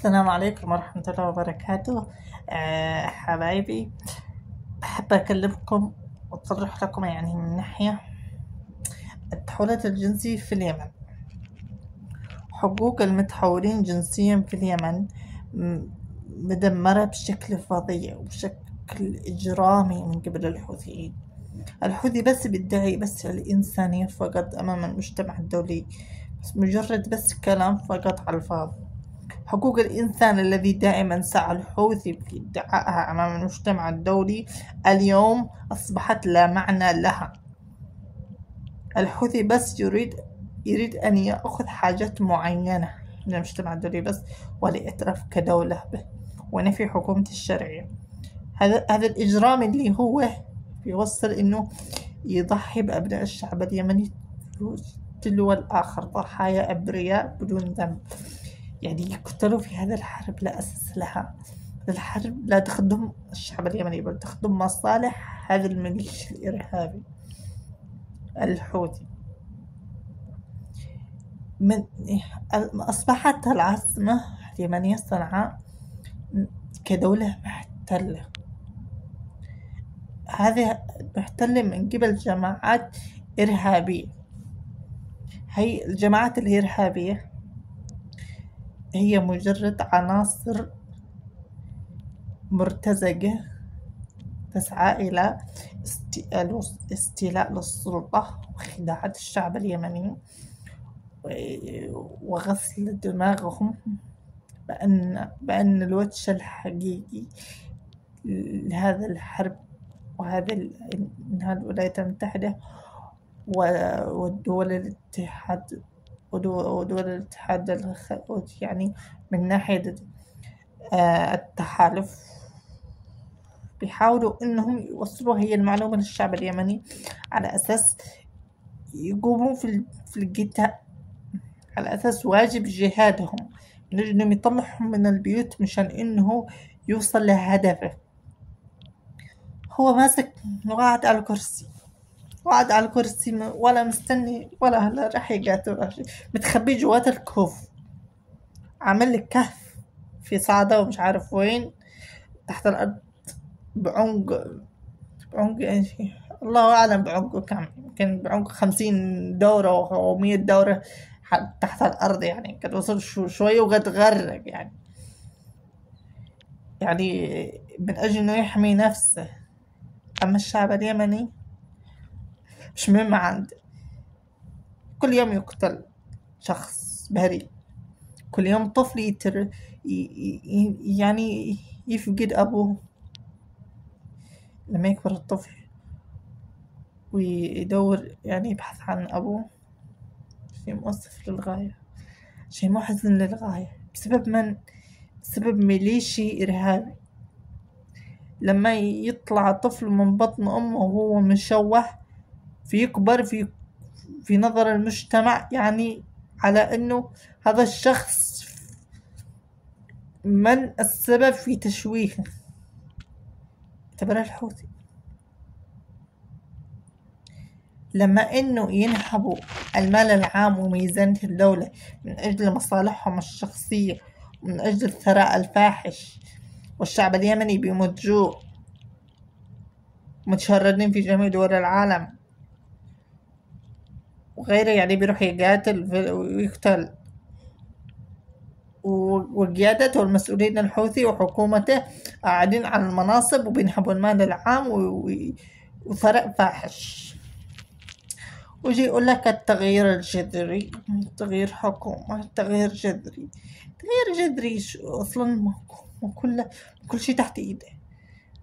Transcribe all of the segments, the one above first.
السلام عليكم ورحمة الله وبركاته. حبايبي، أحب أكلمكم وأصرح لكم من ناحية التحولات الجنسية في اليمن. حقوق المتحولين جنسيا في اليمن مدمرة بشكل فظيع وبشكل إجرامي من قبل الحوثيين. الحوثي بس بيدعي بس الإنسانية فقط أمام المجتمع الدولي، بس مجرد بس كلام فقط على الفاضي. حقوق الإنسان الذي دائما سعى الحوثي في ادعائها أمام المجتمع الدولي اليوم أصبحت لا معنى لها. الحوثي بس يريد أن يأخذ حاجات معينة من المجتمع الدولي بس، والاعتراف كدولة به ونفي حكومة الشرعية. هذا الإجرام اللي هو يوصل إنه يضحي بأبناء الشعب اليمني تلو الآخر، ضحايا أبرياء بدون ذنب، يقتلوا في هذا الحرب لا أساس لها. الحرب لا تخدم الشعب اليمني بل تخدم مصالح هذا الميليشيا الإرهابي الحوثي. أصبحت العاصمة اليمنية صنعاء كدولة محتلة، هذه محتلة من قبل جماعات إرهابية. هي الجماعات الإرهابية هي مجرد عناصر مرتزقة تسعى إلى استيلاء للسلطة وخداع الشعب اليمني وغسل دماغهم بأن الوجه الحقيقي لهذا الحرب وهذا الولايات المتحدة ودول الاتحاد من ناحية التحالف بيحاولوا انهم يوصلوا هي المعلومة للشعب اليمني على اساس يقوموا في القتال، على اساس واجب جهادهم من اجل انهم يطلعهم من البيوت مشان انه يوصل لهدفه. هو ماسك وقاعد على الكرسي ولا مستني ولا هلا راح يقاتل، متخبي جوات الكهف، عامل لك كهف في صعدة ومش عارف وين تحت الأرض بعمق الله أعلم بعمقه كم، يمكن بعمق 50 دورة أو 100 دورة تحت الأرض. قد وصل شوية وقد غرق من أجل إنه يحمي نفسه. أما الشعب اليمني مش مهم عنده، كل يوم يقتل شخص بريء، كل يوم طفل يفقد أبوه. لما يكبر الطفل ويدور يبحث عن أبوه، شيء مؤسف للغاية، شيء محزن للغاية. بسبب من؟ بسبب ميليشي إرهابي. لما يطلع طفل من بطن أمه وهو مشوه فيكبر في نظر المجتمع على أنه هذا الشخص من السبب في تشويهه. اعتبره الحوثي. لما انه ينهبوا المال العام وميزانية الدولة من اجل مصالحهم الشخصية ومن اجل الثراء الفاحش، والشعب اليمني بيموت جوع متشردين في جميع دول العالم وغيره، بيروح يقاتل ويقتل، وقيادته المسؤولين الحوثي وحكومته قاعدين على المناصب وبينهبوا المال العام وثراء فاحش. ويجي يقول لك التغيير الجذري، تغيير حكومة، تغيير جذري. أصلا كل شيء تحت إيده،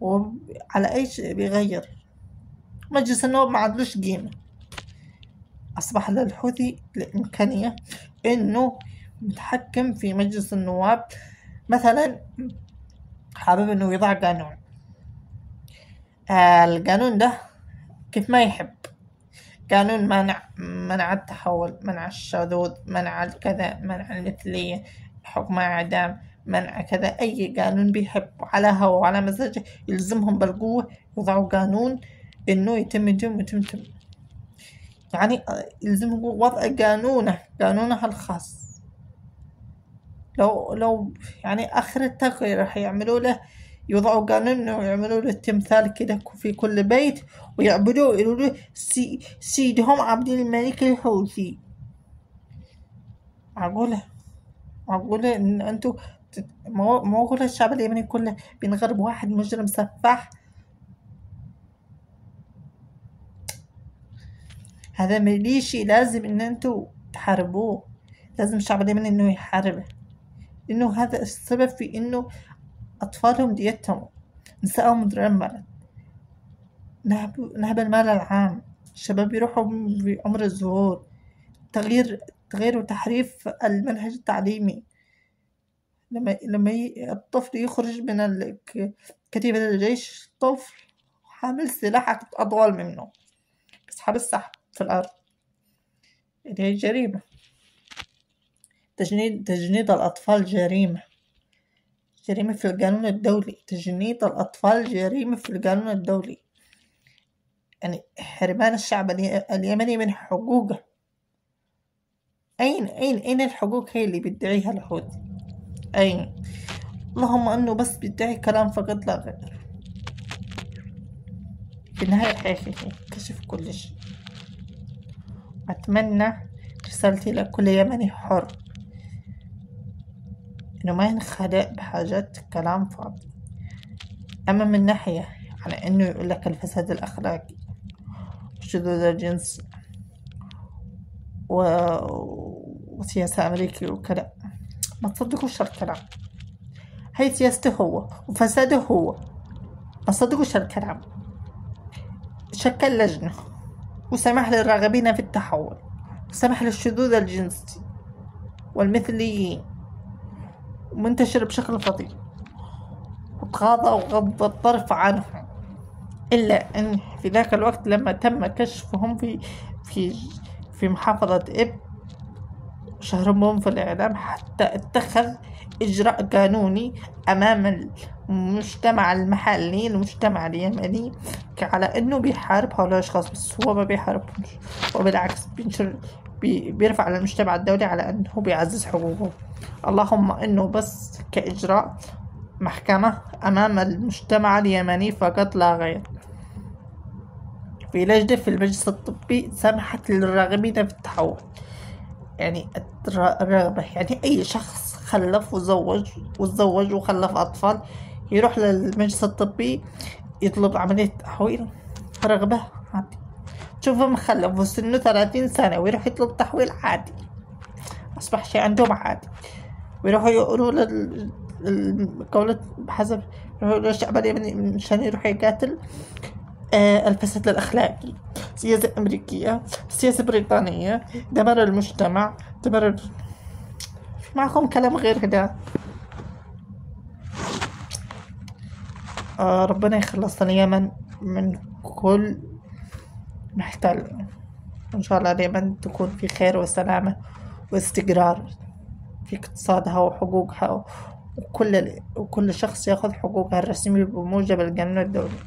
وعلى أي شيء بيغير. مجلس النواب ما عادلوش قيمة. أصبح للحوثي الإمكانية إنه متحكم في مجلس النواب. مثلا حابب إنه يضع قانون، القانون ده كيف ما يحب، قانون منع التحول، منع الشذوذ، منع الكذا، منع المثلية، حكم إعدام، منع كذا. أي قانون بيحب على هوا وعلى مزاجه يلزمهم بالقوة يضعوا قانون إنه يتم يلزمهم وضع قانونه الخاص. لو يعني آخر التغيير راح يعملوا له، يوضعوا قانون ويعملوا له تمثال كده في كل بيت ويعبدوه، يقولوا له سيدهم عبد الملك الحوثي. معقولة إن أنتوا معقولة الشعب اليمني كله بينغرب واحد مجرم سفاح؟ هذا ميليشي، لازم إن أنتوا تحاربوه، لازم الشعب اليمني إنه يحاربه، إنه هذا السبب في إنه أطفالهم ديتهم، نسائهم مدمرة، نهب المال العام، الشباب يروحوا بعمر الزهور، تغيير وتحريف المنهج التعليمي. لما الطفل يخرج من كتيبة الجيش، طفل حامل سلاح أطول منه يسحب السحب في الأرض. هي جريمة. تجنيد الأطفال جريمة في القانون الدولي. تجنيد الأطفال جريمة في القانون الدولي، يعني حرمان الشعب اليمني من حقوقه. أين الحقوق هي اللي بيدعيها الحوثي؟ أين؟ اللهم أنه بس بيدعي كلام فقط لا غير. في النهاية الحقيقي كشف كل شيء. أتمنى رسالتي لكل يمني حر إنه ما ينخدع بحاجات كلام فاضي. أما من ناحية على إنه يقول لك الفساد الأخلاقي وشذوذ الجنس وسياسة أمريكي وكذا، ما تصدقوش الكلام. هي سياسته هو وفساده هو، ما تصدقوش الكلام. شكل لجنة وسمح للراغبين في التحول، وسمح للشذوذ الجنسي والمثليين، ومنتشر بشكل فظيع، وتغاضى وغض الطرف عنهم. إلا أن في ذاك الوقت لما تم كشفهم في محافظة إب وشهرهم في الإعلام، حتى اتخذ إجراء قانوني أمام المجتمع المحلي، المجتمع اليمني، على أنه بيحارب هؤلاء الأشخاص. بس هو ما بيحاربهمش، وبالعكس بيرفع على المجتمع الدولي على أنه بيعزز حقوقه. اللهم أنه بس كإجراء محكمة أمام المجتمع اليمني فقط لا غير. في لجنة في المجلس الطبي سمحت للراغبين في التحول، يعني الرغبة، يعني أي شخص خلف وتزوج وخلف أطفال يروح للمجلس الطبي يطلب عملية تحويل. رغبة عادي. تشوفه مخلف وسنه 30 سنة ويروح يطلب تحويل عادي، أصبح شيء عندهم عادي. ويروحوا يقولوا القولة بحسب الشعب اليمني مشان يروح يقاتل الفساد الأخلاقي، سياسة أمريكية، سياسة بريطانية، دمار المجتمع، معكم كلام غير كده. ربنا يخلص اليمن من كل محتل. إن شاء الله اليمن تكون في خير وسلامة واستقرار في اقتصادها وحقوقها، وكل شخص يأخذ حقوقها الرسمية بموجب القانون الدولي.